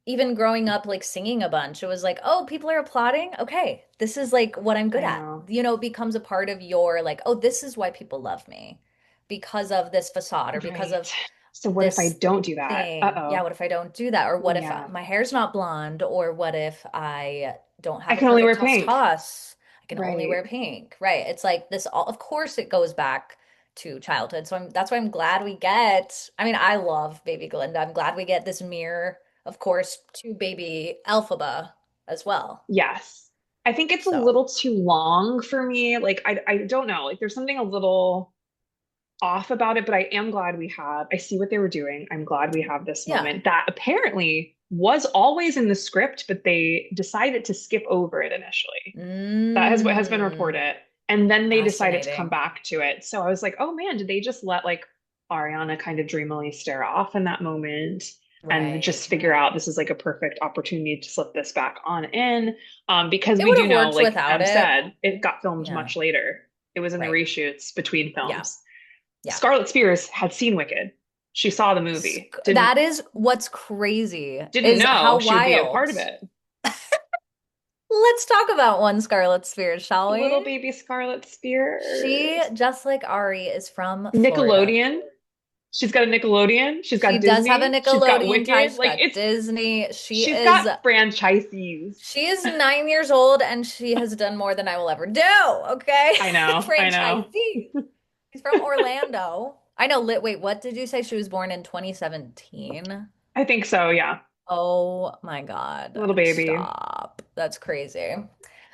B: even growing up, like singing a bunch, it was like, oh, people are applauding. Okay, this is like what I'm good
C: I
B: at.
C: know.
B: It becomes a part of your, like, oh, this is why people love me because of this facade or because
C: Right.
B: of
C: So what if I
B: this
C: don't do that?
B: thing. Yeah,
C: Uh-oh.
B: what if I don't do that? Or what if
C: Yeah.
B: my hair's not blonde? Or what if I don't
C: I
B: have a
C: can only
B: perfect
C: wear
B: toss
C: pink.
B: toss? I can only wear
C: Right.
B: pink, right? It's like this all, of course it goes back to childhood. So that's why I'm glad we get, I mean, I love baby Glinda. I'm glad we get this mirror, of course, to baby Elphaba as well.
C: Yes. I think it's a
B: So,
C: little too long for me. Like I don't know. Like there's something a little off about it, but I am glad I see what they were doing. I'm glad we have this
B: yeah.
C: moment that apparently was always in the script, but they decided to skip over it initially. That is what has been
B: Mm,
C: reported. And then they decided to come
B: Fascinating.
C: back to it. So I was like, oh man, did they just let like Ariana kind of dreamily stare off in that moment and
B: Right.
C: just figure out this is like a perfect opportunity to slip this back on in? Because
B: It
C: we
B: would
C: do
B: have
C: know,
B: worked
C: like
B: without
C: Em
B: it.
C: said, it got filmed
B: Yeah.
C: much later. It was in the
B: Right.
C: reshoots between
B: Yeah.
C: films.
B: Yeah.
C: Scarlett Spears had seen Wicked. She saw the movie.
B: That is what's crazy
C: Didn't
B: is
C: know
B: how
C: she would be a
B: wild.
C: part of it.
B: Let's talk about one Scarlet Spears, shall
C: Little
B: we?
C: baby Scarlett
B: She,
C: Spears.
B: just like Ari, is from Florida.
C: Nickelodeon. She's got a Nickelodeon. She's
B: She
C: got
B: does have a
C: Disney. She's got
B: Nickelodeon tie.
C: Wicked.
B: She's
C: Like
B: got
C: it's
B: Disney.
C: she's got franchisees.
B: She is 9 years old and she has done more than I will ever do. Okay.
C: I know. I know.
B: Franchisee. She's from Orlando. I know. Wait, what did you say? She was born in 2017.
C: I think so, yeah.
B: Oh my God.
C: Little baby.
B: Stop. That's crazy.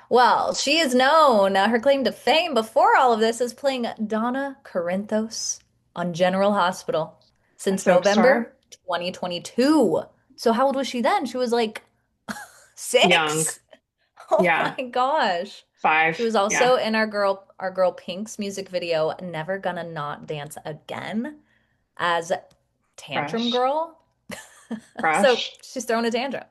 B: Well, she is known, her claim to fame before all of this is playing Donna Corinthos on General Hospital
C: A
B: since
C: soap
B: November
C: star.
B: 2022. So how old was she then? She was like
C: Young.
B: 6. Oh
C: Yeah.
B: my gosh. She
C: 5.
B: was
C: Yeah.
B: also in our girl Pink's music video, Never Gonna Not Dance Again, as Tantrum
C: Fresh.
B: Girl. So
C: Fresh.
B: she's throwing a tantrum.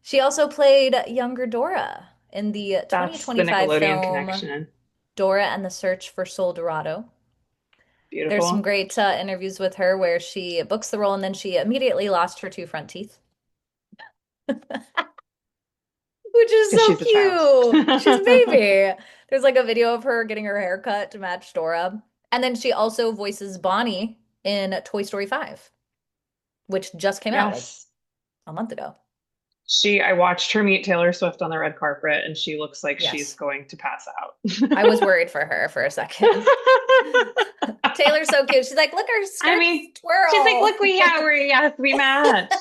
B: She also played younger Dora in the
C: That's the
B: 2025
C: Nickelodeon
B: film
C: connection.
B: Dora and the Search for Sol Dorado. There's some
C: Beautiful.
B: great interviews with her where she books the role and then she immediately lost her 2 front teeth, which is
C: Because
B: so
C: she's a child.
B: cute. She's a baby. There's like a video of her getting her hair cut to match Dora. And then she also voices Bonnie in Toy Story 5, which just came out like
C: Yes.
B: a month ago.
C: I watched her meet Taylor Swift on the red carpet, and she looks like she's
B: Yes.
C: going to pass out.
B: I was worried for her for a second. Taylor's so cute. She's like, look, her
C: I
B: skirts
C: mean, she's like,
B: twirl.
C: look, yes, we match.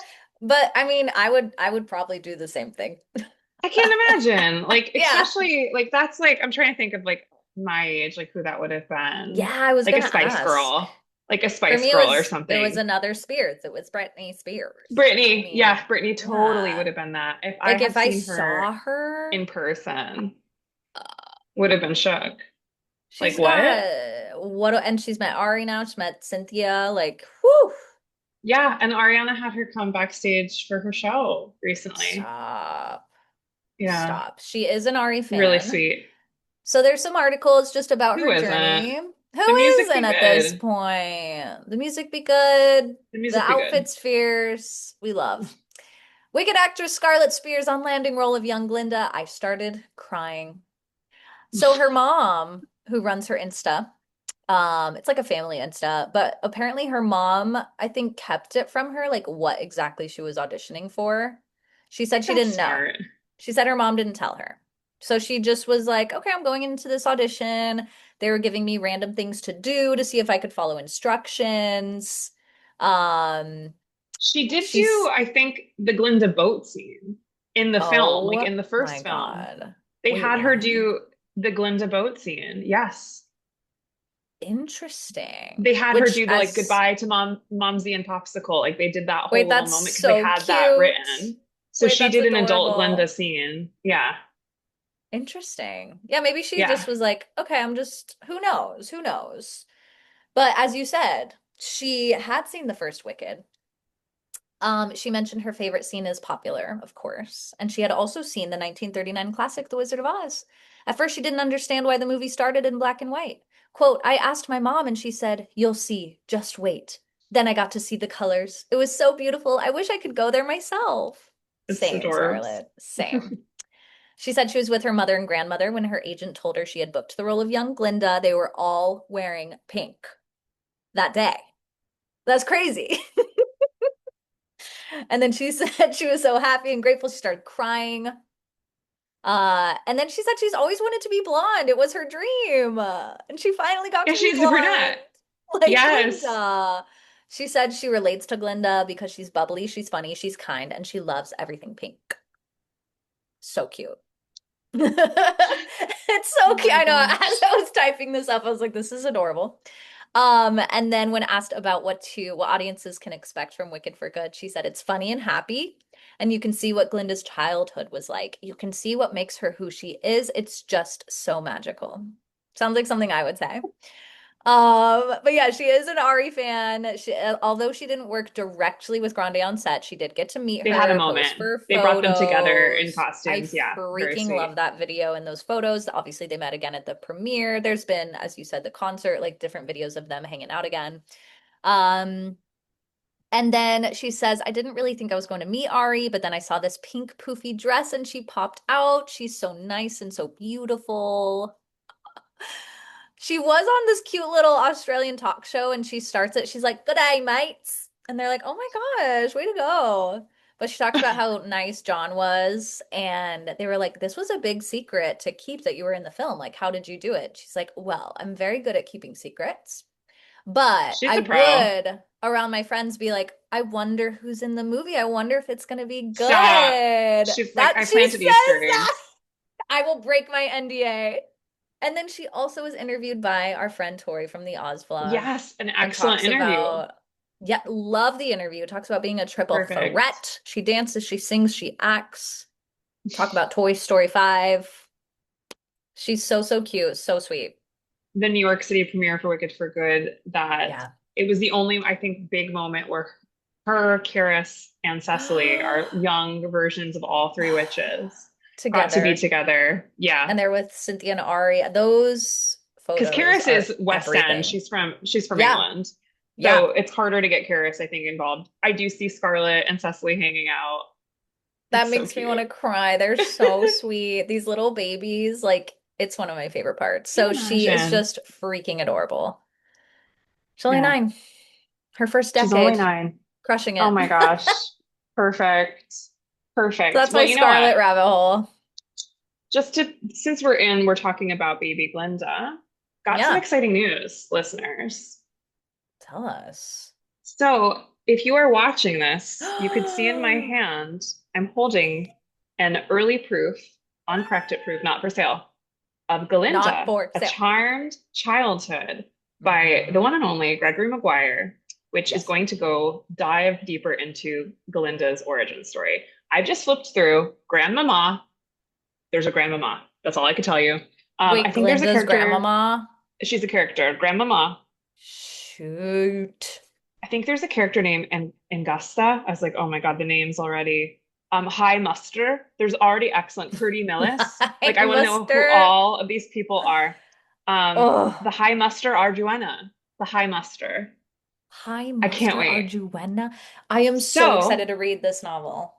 B: But I mean, I would probably do the same thing.
C: I can't imagine. Like,
B: Yeah.
C: especially like that's like I'm trying to think of like my age, like who that would have
B: Yeah,
C: been.
B: I was
C: Like a
B: gonna
C: Spice
B: ask.
C: Girl. Like a
B: For
C: Spice
B: me,
C: Girl or
B: it was
C: something.
B: another Spears. It was Britney Spears. I
C: Brittany,
B: mean,
C: yeah, Brittany totally would
B: yeah.
C: have been that. If I
B: Like if
C: had
B: I
C: seen her
B: saw her,
C: in person,
B: uh,
C: would have been shook. Like
B: she's
C: what?
B: got what? And she's met Ari now. She met Cynthia. Like, whew.
C: Yeah, and Ariana had her come backstage for her show recently.
B: Stop.
C: Yeah,
B: Stop. She is an Ari
C: really
B: fan.
C: sweet.
B: So there's some articles just about
C: Who
B: her
C: isn't?
B: journey.
C: The
B: Who
C: music
B: isn't
C: be
B: at this
C: good.
B: point? The music be good.
C: The
B: The
C: music be good.
B: outfit's fierce. We love. Wicked actress Scarlett Spears on landing role of young Glinda. I started crying. So her mom, who runs her Insta, it's like a family Insta, but apparently her mom, I think, kept it from her, like what exactly she was auditioning for. She said she
C: That's
B: didn't know.
C: smart.
B: She said her mom didn't tell her. So she just was like, okay, I'm going into this audition. They were giving me random things to do to see if I could follow instructions. Um,
C: She did do,
B: she's,
C: I think, the Glinda boat scene in the film, like
B: oh
C: in the
B: my
C: first film.
B: God.
C: They
B: Wait,
C: had her
B: what?
C: do the Glinda boat scene. Yes.
B: Interesting.
C: They had her
B: Which
C: do the like
B: as
C: goodbye to Momsy and Popsicle. Like they did that
B: wait,
C: whole little
B: that's
C: moment because they
B: so
C: had that
B: cute.
C: written. So
B: Wait,
C: she
B: that's
C: did an adult Glinda
B: adorable.
C: scene. Yeah.
B: Interesting. Yeah, maybe she
C: Yeah.
B: just was like, okay, I'm just, who knows? Who knows? But as you said, she had seen the first Wicked. She mentioned her favorite scene is popular, of course, and she had also seen the 1939 classic, The Wizard of Oz. At first, she didn't understand why the movie started in black and white. Quote, I asked my mom and she said, you'll see, just wait. Then I got to see the colors. It was so beautiful. I wish I could go there myself.
C: It's
B: Same,
C: adorbs.
B: Scarlett. Same. She said she was with her mother and grandmother when her agent told her she had booked the role of young Glinda. They were all wearing pink that day. That's crazy. And then she said she was so happy and grateful. She started crying. And then she said she's always wanted to be blonde. It was her dream. And she finally got
C: Yeah,
B: to be
C: she's a
B: blonde,
C: brunette.
B: like
C: Yes.
B: Glinda. She said she relates to Glinda because she's bubbly, she's funny, she's kind, and she loves everything pink. So cute. It's so
C: Oh
B: cute.
C: my
B: I know. As
C: gosh.
B: I was typing this up, I was like, this is adorable. And then when asked about what audiences can expect from Wicked for Good, she said it's funny and happy, and you can see what Glinda's childhood was like. You can see what makes her who she is. It's just so magical. Sounds like something I would say. But yeah, she is an Ari fan. Although she didn't work directly with Grande on set, she did get to meet
C: They had a
B: her, pose
C: moment.
B: for
C: They brought them together in
B: photos. I
C: costumes. Yeah, very
B: freaking love
C: sweet.
B: that video and those photos. Obviously, they met again at the premiere. There's been, as you said, the concert, like different videos of them hanging out again. Um, and then she says, I didn't really think I was going to meet Ari, but then I saw this pink poofy dress and she popped out. She's so nice and so beautiful. She was on this cute little Australian talk show and she starts it. She's like, "Good day, mates." And they're like, "Oh my gosh, way to go." But she talks about how nice John was. And they were like, "This was a big secret to keep that you were in the film. Like, how did you do it?" She's like, "Well, I'm very good at keeping secrets, but
C: She's
B: I
C: a pro.
B: would around my friends be like, I wonder who's in the movie. I wonder if it's going to be
C: Stop.
B: good."
C: She's like,
B: That
C: I
B: she
C: planted
B: says
C: Easter
B: that.
C: eggs.
B: I will break my NDA. And then she also was interviewed by our friend Tori from the Oz vlog
C: Yes, an
B: and
C: excellent
B: talks
C: interview.
B: about, yeah, love the interview. Talks about being a triple
C: Perfect.
B: threat. She dances, she sings, she acts. Talk about Toy Story 5. She's so, so cute, so sweet.
C: The New York City premiere for Wicked for Good, that
B: Yeah.
C: it was the only, I think, big moment where her, Karis, and Cecily, our young versions of all three witches, got to be
B: Together.
C: together. Yeah.
B: And they're with Cynthia and Ari. Those
C: Because
B: photos
C: Karis
B: are
C: is West End.
B: everything.
C: She's from
B: Yeah.
C: England.
B: Yeah.
C: So it's harder to get Karis, I think, involved. I do see Scarlett and Cecily hanging out.
B: That
C: It's so
B: makes me want
C: cute.
B: to cry. They're so sweet. These little babies, like, it's one of my favorite parts.
C: Can you
B: So she is
C: imagine?
B: just freaking adorable. She's only
C: Yeah.
B: 9. Her first
C: She's only
B: decade.
C: 9.
B: Crushing
C: Oh
B: it.
C: my gosh. Perfect.
B: So
C: Perfect.
B: that's
C: Well,
B: my
C: you know what?
B: Scarlet rabbit hole.
C: Since we're talking about baby Glinda, got some
B: Yeah.
C: exciting news, listeners.
B: Tell us.
C: So if you are watching this, you could see in my hand, I'm holding an early proof, uncorrected proof, not for sale, of
B: Not
C: Glinda,
B: for
C: A
B: sale.
C: Charmed Childhood by the
B: Hmm.
C: one and only Gregory Maguire, which is
B: Yes.
C: going to go dive deeper into Glinda's origin story. I've just flipped through Grandmama. There's a Grandmama. That's all I could tell you. I
B: Wait,
C: think there's a
B: Glinda's
C: character.
B: grandmama?
C: She's a character, Grandmama.
B: Shoot.
C: I think there's a character named Angusta. I was like, oh my God, the names already. High Muster. There's already excellent Purdy Millis. Like,
B: I
C: I want to know who
B: muster.
C: all of these people are. The
B: Oh.
C: High Muster Arduena. The High Muster.
B: Hi,
C: I can't
B: Master
C: wait.
B: Arjuena. I am so excited
C: So,
B: to read this novel.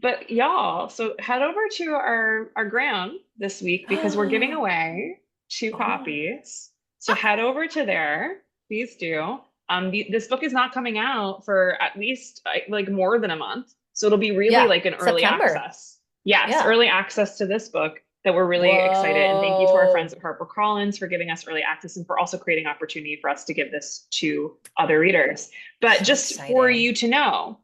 C: but y'all, so head over to our gram this week because we're giving away 2 copies. So head over to there, please do. This book is not coming out for at least like more than a month, so it'll be really
B: Yeah,
C: like an early
B: September.
C: access. Yes,
B: Yeah.
C: early access to this book that we're really excited. And thank you to our friends
B: Whoa.
C: at HarperCollins for giving us early access and for also creating opportunity for us to give this to other readers. But
B: So
C: just for you
B: exciting.
C: to know.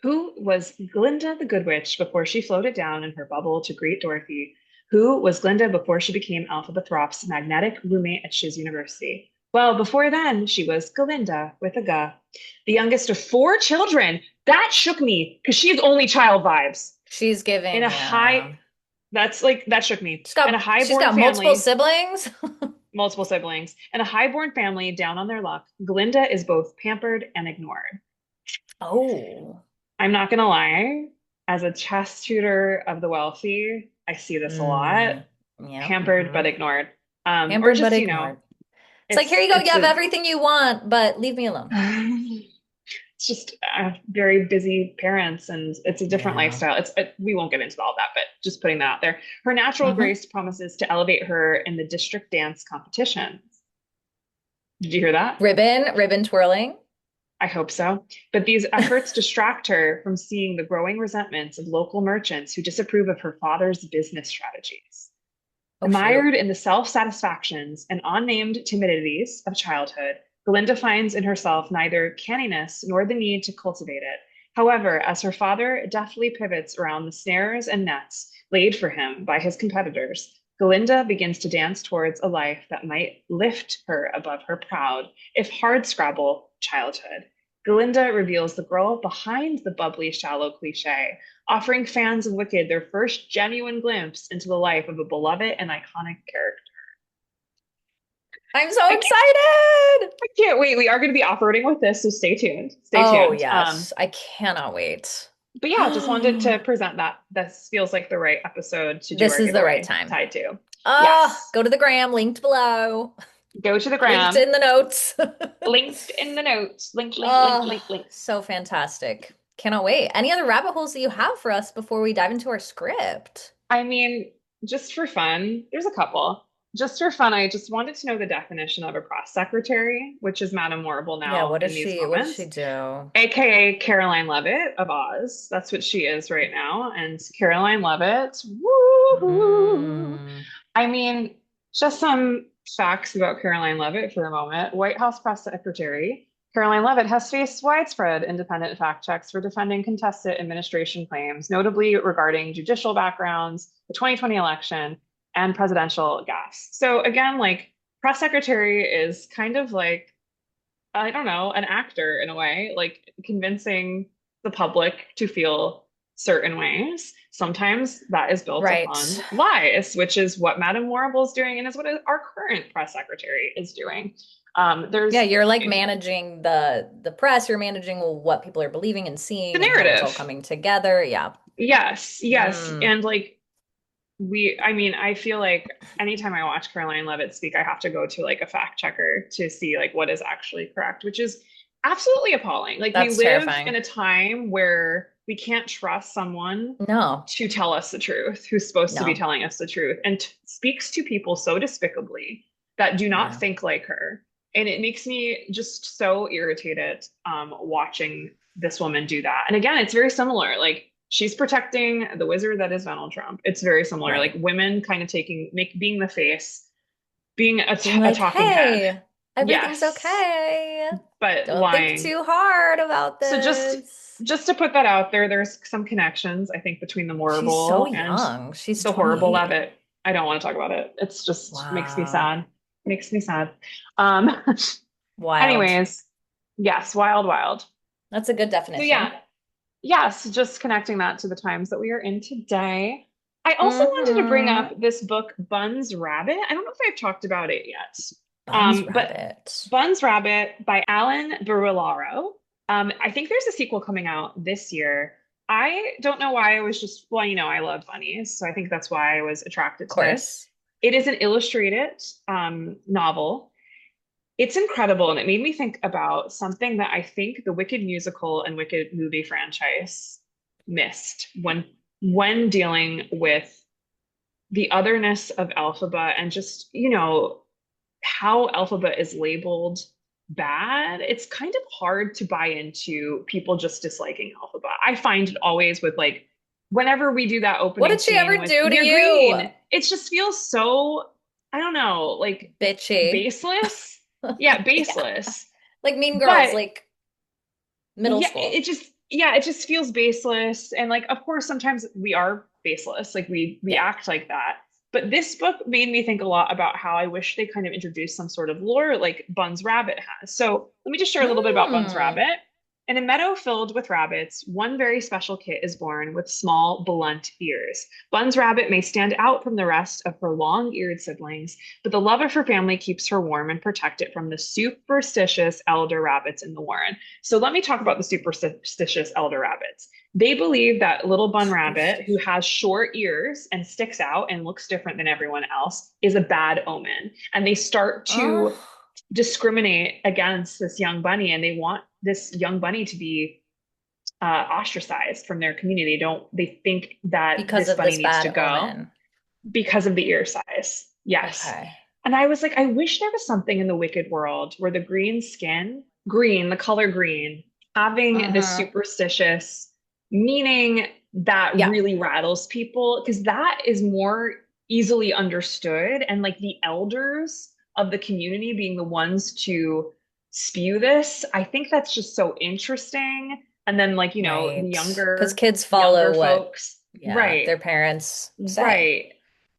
C: Who was Glinda the Good Witch before she floated down in her bubble to greet Dorothy? Who was Glinda before she became Alphaba Throp's magnetic roommate at Shiz University? Well, before then, she was Galinda with a G, the youngest of 4 children. That shook me because she has only child vibes.
B: She's
C: In
B: giving,
C: a
B: yeah.
C: high, that's like, that shook me. In a
B: She's
C: highborn
B: got multiple
C: family,
B: siblings.
C: multiple siblings, in a highborn family down on their luck, Glinda is both pampered and ignored.
B: Oh.
C: I'm not gonna lie, as a chess tutor of the wealthy, I see this a lot.
B: Mm. Yeah.
C: Pampered but ignored. Or
B: Pampered but
C: just,
B: ignored. It's like, here
C: it's
B: you go. You
C: it's
B: have
C: a
B: everything you want, but leave me alone.
C: it's just very busy parents and it's a different
B: Yeah.
C: lifestyle. We won't get into all that, but just putting that out there. Her natural
B: Hmm.
C: grace promises to elevate her in the district dance competitions. Did you hear that?
B: Ribbon twirling.
C: I hope so. But these efforts distract her from seeing the growing resentments of local merchants who disapprove of her father's business strategies.
B: Oh, shoot.
C: Mired in the self satisfactions and unnamed timidities of childhood, Glinda finds in herself neither canniness nor the need to cultivate it. However, as her father deftly pivots around the snares and nets laid for him by his competitors, Glinda begins to dance towards a life that might lift her above her proud, if hardscrabble, childhood. Glinda reveals the girl behind the bubbly, shallow cliche, offering fans of Wicked their first genuine glimpse into the life of a beloved and iconic character.
B: I'm so
C: I can't,
B: excited.
C: I can't wait. We are going to be off-roading with this, so stay tuned. Stay
B: Oh,
C: tuned.
B: yes. I cannot wait.
C: But yeah, just wanted to present that. This feels like the right episode to do
B: This
C: our
B: is the right
C: giveaway
B: time.
C: tied to.
B: Ah,
C: Yes.
B: go to the gram, linked below,
C: Go to the
B: linked
C: gram.
B: in the notes.
C: Linked in the notes. Link, link, link,
B: Oh,
C: link, link.
B: so fantastic. Cannot wait. Any other rabbit holes that you have for us before we dive into our script?
C: I mean, just for fun, there's a couple. Just for fun, I just wanted to know the definition of a press secretary, which is Madame Morrible
B: Yeah,
C: now in these
B: what does she
C: moments,
B: do?
C: aka Caroline Levitt of Oz. That's what she is right now. And Caroline Levitt, woo!
B: Mm.
C: I mean, just some facts about Caroline Levitt for a moment. White House press secretary Caroline Levitt has faced widespread independent fact checks for defending contested administration claims, notably regarding judicial backgrounds, the 2020 election, and presidential gaffes. So again, like press secretary is kind of like, I don't know, an actor in a way, like convincing the public to feel certain ways. Sometimes that is built
B: Right.
C: upon lies, which is what Madame Warrable is doing and is what our current press secretary is doing.
B: Yeah,
C: There's
B: you're like managing the press, you're managing what people are believing and
C: the
B: seeing and how it's all
C: narrative.
B: coming together. Yeah.
C: Yes, yes.
B: Mm.
C: And like I mean, I feel like anytime I watch Caroline Levitt speak, I have to go to like a fact checker to see like what is actually correct, which is absolutely appalling. Like we
B: That's
C: live in
B: terrifying.
C: a time where we can't trust someone
B: No,
C: to tell us the truth, who's supposed to be
B: no.
C: telling us the truth, and speaks to people so despicably that do not
B: Yeah.
C: think like her. And it makes me just so irritated watching this woman do that. And again, it's very similar. Like she's protecting the wizard that is Donald Trump. It's very similar. Like
B: Right.
C: women kind of being the face, being
B: Being
C: a
B: like,
C: talking head.
B: hey, everything's
C: Yes,
B: okay.
C: but
B: Don't think
C: lying.
B: too hard about
C: So
B: this.
C: just to put that out there, there's some connections, I think, between the
B: She's so
C: Morrible and
B: young. She's
C: the horrible
B: 28.
C: Levitt. I don't want to talk about it. It's just makes me
B: Wow.
C: sad. Makes me sad. Um,
B: Wild.
C: anyways, yes, wild, wild.
B: That's a good
C: So yeah,
B: definition.
C: yes, just connecting that to the times that we are in today. I also wanted to bring
B: Mm-hmm.
C: up this book, Bun's Rabbit. I don't know if I've talked about it yet.
B: Bun's
C: But
B: Rabbit.
C: Bun's Rabbit by Alan Barilaro. I think there's a sequel coming out this year. I don't know why I was just, well, I love bunnies, so I think that's why I was attracted
B: Of
C: to this.
B: course.
C: It is an illustrated novel. It's incredible, and it made me think about something that I think the Wicked musical and Wicked movie franchise missed when dealing with the otherness of Elphaba and just, how Elphaba is labeled bad. It's kind of hard to buy into people just disliking Elphaba. I find it always with like whenever we do that
B: What
C: opening
B: did she
C: scene
B: ever
C: with
B: do to
C: You're
B: you?
C: Green, it just feels so, I don't know, like
B: Bitchy.
C: baseless. Yeah,
B: Yeah.
C: baseless.
B: Like Mean Girls,
C: But
B: like middle
C: yeah,
B: school.
C: it just feels baseless. And like, of course, sometimes we are baseless. Like we
B: Yeah.
C: act like that. But this book made me think a lot about how I wish they kind of introduced some sort of lore like Bun's Rabbit has. So let me just share a little bit about Bun's
B: Mm.
C: Rabbit. In a meadow filled with rabbits, one very special kit is born with small, blunt ears. Bun's Rabbit may stand out from the rest of her long-eared siblings, but the love of her family keeps her warm and protected from the superstitious elder rabbits in the warren. So let me talk about the superstitious elder rabbits. They believe that little Bun Rabbit, who has short ears and sticks out and looks different than everyone else, is a bad omen. And they start
B: Oh,
C: to discriminate against this young bunny, and they want this young bunny to be ostracized from their community. They think that
B: because
C: this
B: of
C: bunny
B: this
C: needs to
B: bad
C: go
B: omen.
C: because of the ear size. Yes.
B: Okay.
C: And I was like, I wish there was something in the Wicked world where the green skin, green, the color green, having this
B: Mm-hmm.
C: superstitious meaning that
B: Yeah.
C: really rattles people, because that is more easily understood. And like the elders of the community being the ones to spew this, I think that's just so interesting. And then like, the
B: Right. Because kids
C: younger
B: follow what,
C: folks,
B: yeah,
C: right,
B: their parents say.
C: right.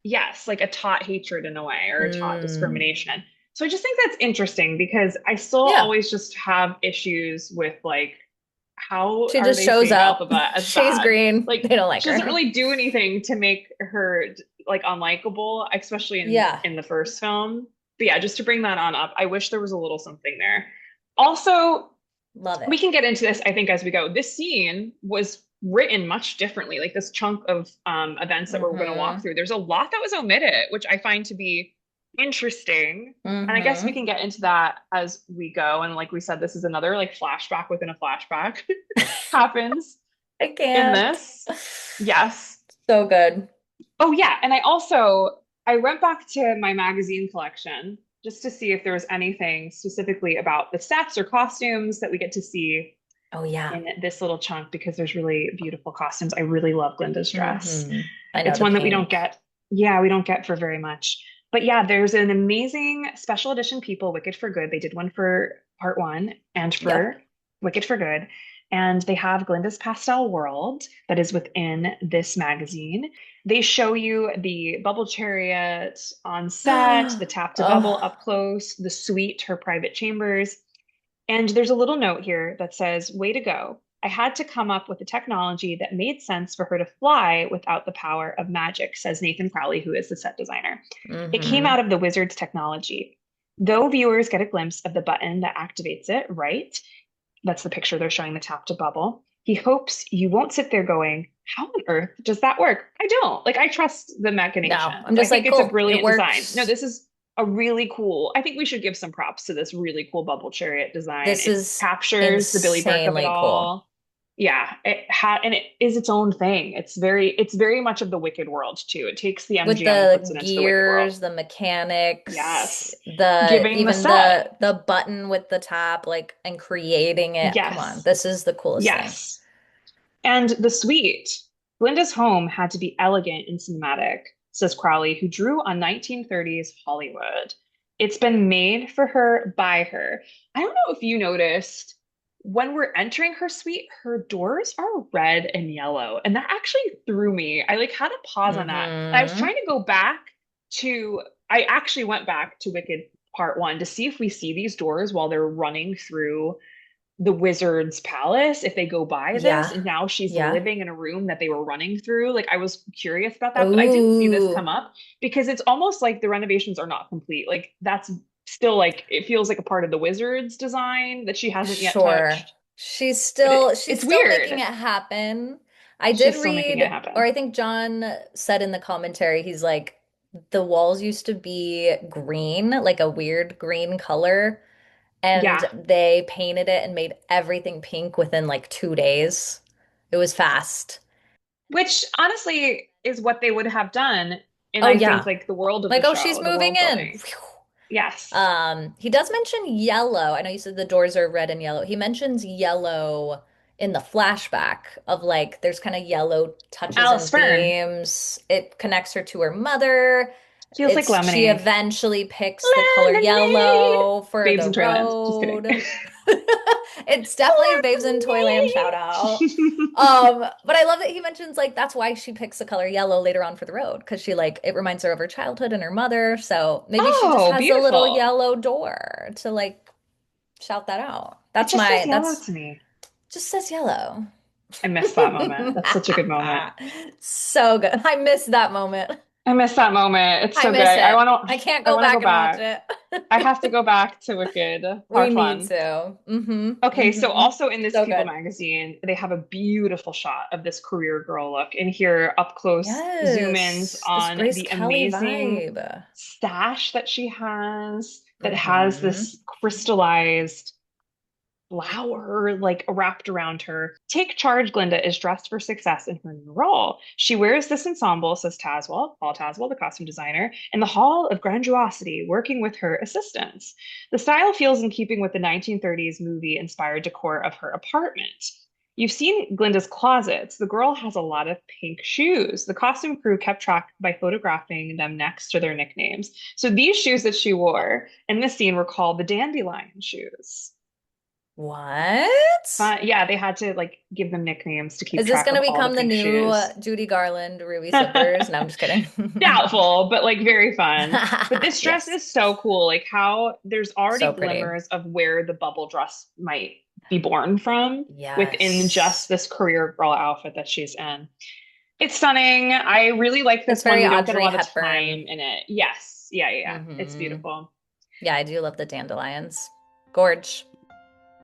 C: Yes, like a taught hatred in a way or a taught
B: Mm.
C: discrimination. So I just think that's interesting because I still
B: Yeah.
C: always just have issues with like how
B: She
C: are
B: just
C: they
B: shows
C: seeing
B: up.
C: Alphaba as
B: She's
C: bad?
B: green.
C: Like
B: They don't like
C: she doesn't
B: her.
C: really do anything to make her like unlikable, especially
B: Yeah.
C: in the first film. But yeah, just to bring that on up, I wish there was a little something there. Also,
B: Love
C: we
B: it.
C: can get into this, I think, as we go. This scene was written much differently, like this chunk of events that we're going to walk
B: Mm-hmm.
C: through. There's a lot that was omitted, which I find to be interesting. And I guess we
B: Mm-hmm.
C: can get into that as we go. And like we said, this is another like flashback within a flashback happens
B: I
C: in
B: can't.
C: this. Yes.
B: So good.
C: Oh yeah, and I went back to my magazine collection just to see if there was anything specifically about the sets or costumes that we get to see
B: Oh yeah.
C: in this little chunk because there's really beautiful costumes. I really love Glinda's dress.
B: Mm-hmm. I know
C: It's
B: the
C: one that we don't
B: pink.
C: get. Yeah, we don't get for very much. But yeah, there's an amazing special edition People, Wicked for Good. They did one for part one and
B: Yep.
C: for Wicked for Good. And they have Glinda's pastel world that is within this magazine. They show you the bubble chariot on set, the tap to bubble
B: Oh,
C: up close, the suite, her private chambers. And there's a little note here that says, way to go. I had to come up with a technology that made sense for her to fly without the power of magic, says Nathan Crowley, who is the set designer. It came
B: mm-hmm.
C: out of the wizard's technology. Though viewers get a glimpse of the button that activates it, right? That's the picture they're showing, the tap to bubble. He hopes you won't sit there going, how on earth does that work? I don't. Like, I trust the
B: No, I'm
C: machinations. I
B: just
C: think
B: like,
C: it's a
B: cool. It
C: brilliant design. No,
B: works.
C: this is a really cool, I think we should give some props to this really cool bubble chariot design.
B: This
C: It
B: is
C: captures the Billy Burke of it
B: insanely cool.
C: all. Yeah, and it is its own thing. It's very much of the Wicked world too. It takes the
B: With
C: MGM and puts
B: the
C: it into the Wicked world.
B: gears, the mechanics,
C: Yes.
B: the
C: Giving the
B: even
C: set.
B: the button with the tap, like and creating it. Come on,
C: Yes.
B: this is the coolest thing.
C: Yes. And the suite, Glinda's home had to be elegant and cinematic, says Crowley, who drew on 1930s Hollywood. It's been made for her by her. I don't know if you noticed when we're entering her suite, her doors are red and yellow. And that actually threw me. I like had to pause on that. And I was
B: Mm-hmm.
C: trying to go back to, I actually went back to Wicked Part One to see if we see these doors while they're running through the wizard's palace if they go by this,
B: Yeah.
C: and now she's
B: Yeah.
C: living in a room that they were running through. Like, I was curious about that, but I didn't see this come
B: Ooh,
C: up because it's almost like the renovations are not complete. Like, that's still like it feels like a part of the wizard's design that she hasn't yet
B: sure.
C: touched.
B: She's
C: But
B: still she's
C: it's
B: still making
C: weird.
B: it happen. I did
C: She's still making it
B: read, or
C: happen.
B: I think John said in the commentary, he's like, the walls used to be green, like a weird green color, and
C: Yeah,
B: they painted it and made everything pink within like 2 days. It was fast.
C: which honestly is what they would have done in,
B: Oh
C: I think,
B: yeah.
C: like the world of the
B: Like, oh, she's
C: show, the
B: moving
C: world
B: in.
C: building. Yes.
B: He does mention yellow. I know you said the doors are red and yellow. He mentions yellow in the flashback of like there's kind of yellow touches
C: Alice
B: and
C: Fern
B: beams. It connects her to her mother.
C: feels like
B: It's she
C: lemonade.
B: eventually picks the color
C: Lemonade.
B: yellow for
C: Babes
B: the
C: in Toyland. Just kidding.
B: road. It's definitely a Babes in Toyland shout out. But I love that he mentions like that's why she picks the color yellow later on for the road because she like it reminds her of her childhood and her mother. So maybe she just
C: Oh,
B: has a little
C: beautiful.
B: yellow door to like shout that out.
C: It
B: That's
C: just says
B: my
C: yellow
B: that's
C: to me.
B: just says yellow.
C: I miss that moment. That's such a good moment.
B: So good. I miss that moment.
C: I miss that moment. It's
B: I
C: so good.
B: miss
C: I
B: it.
C: want to
B: I can't
C: I
B: go
C: want to go
B: back and watch
C: back.
B: it.
C: I have to go back to Wicked
B: We
C: Part
B: need
C: 1.
B: to. Mm-hmm.
C: Okay, so
B: Mm-hmm.
C: also in this
B: So
C: People
B: good.
C: magazine, they have a beautiful shot of this career girl look. And here, up close zoom ins
B: Yes. This
C: on
B: Grace
C: the
B: Kelly
C: amazing
B: vibe.
C: stash that she has that has
B: Mm-hmm.
C: this crystallized flower like wrapped around her. Take charge, Glinda is dressed for success in her new role. She wears this ensemble, says Tazwell, Paul Tazwell, the costume designer, in the Hall of Grandiosity, working with her assistants. The style feels in keeping with the 1930s movie inspired decor of her apartment. You've seen Glinda's closets. The girl has a lot of pink shoes. The costume crew kept track by photographing them next to their nicknames. So these shoes that she wore in this scene were called the dandelion shoes.
B: What?
C: But yeah, they had to like give them nicknames to keep
B: Is this
C: track
B: going to
C: of all the
B: become the
C: pink
B: new
C: shoes.
B: Judy Garland, Ruby Slippers? No, I'm just kidding.
C: Doubtful, but like very fun. But this dress
B: Yes.
C: is so cool. Like how there's already
B: So pretty.
C: glimmers of where the bubble dress might be born from within just
B: Yes.
C: this career girl outfit that she's in. It's stunning. I really like
B: It's
C: this one.
B: very
C: We don't get a
B: Audrey
C: lot of
B: Hepburn.
C: time in it. Yes. Yeah, yeah, yeah. It's
B: Hmm.
C: beautiful.
B: Yeah, I do love the dandelions. Gorge.